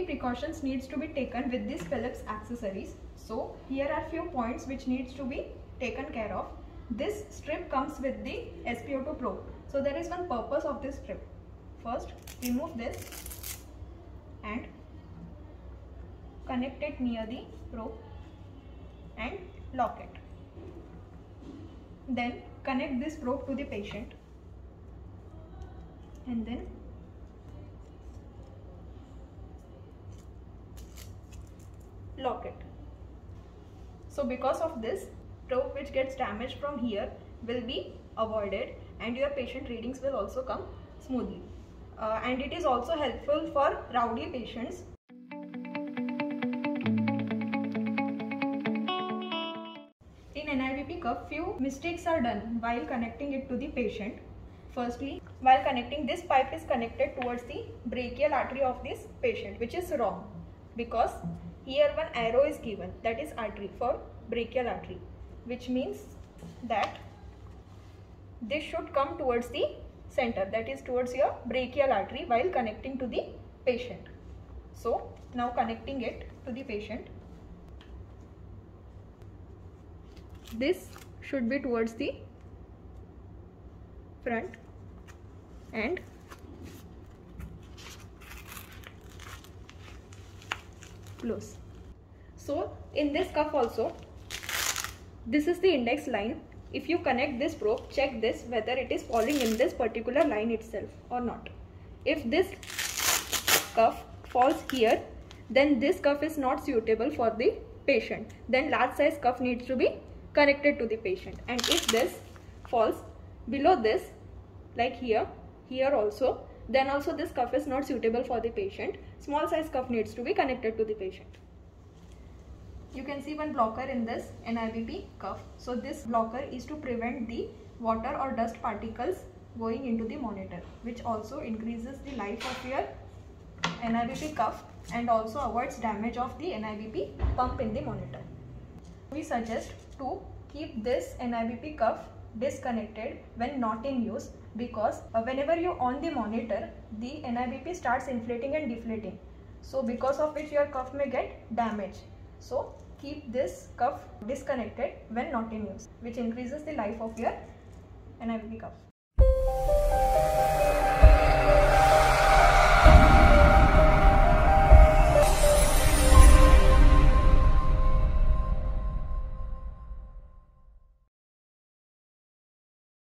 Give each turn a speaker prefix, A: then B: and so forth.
A: precautions needs to be taken with these Philips accessories. So here are few points which needs to be taken care of. This strip comes with the SpO2 probe. So there is one purpose of this strip. First, remove this and connect it near the probe and lock it. Then connect this probe to the patient and then lock it. So because of this, probe which gets damaged from here will be avoided and your patient readings will also come smoothly. And it is also helpful for rowdy patients. In NIBP cuff, few mistakes are done while connecting it to the patient. Firstly, while connecting, this pipe is connected towards the brachial artery of this patient, which is wrong because here one arrow is given, that is artery for brachial artery, which means that this should come towards the center, that is towards your brachial artery while connecting to the patient. So now connecting it to the patient, this should be towards the front and close. So in this cuff also, this is the index line. If you connect this probe, check this whether it is falling in this particular line itself or not. If this cuff falls here, then this cuff is not suitable for the patient. Then large size cuff needs to be connected to the patient. And if this falls below this, like here also, then also this cuff is not suitable for the patient. Small size cuff needs to be connected to the patient. You can see one blocker in this NIBP cuff. So this blocker is to prevent the water or dust particles going into the monitor, which also increases the life of your NIBP cuff and also avoids damage of the NIBP pump in the monitor. We suggest to keep this NIBP cuff disconnected when not in use, because whenever you on the monitor, the NIBP starts inflating and deflating. So because of which your cuff may get damaged. So keep this cuff disconnected when not in use, which increases the life of your NIBP cuff.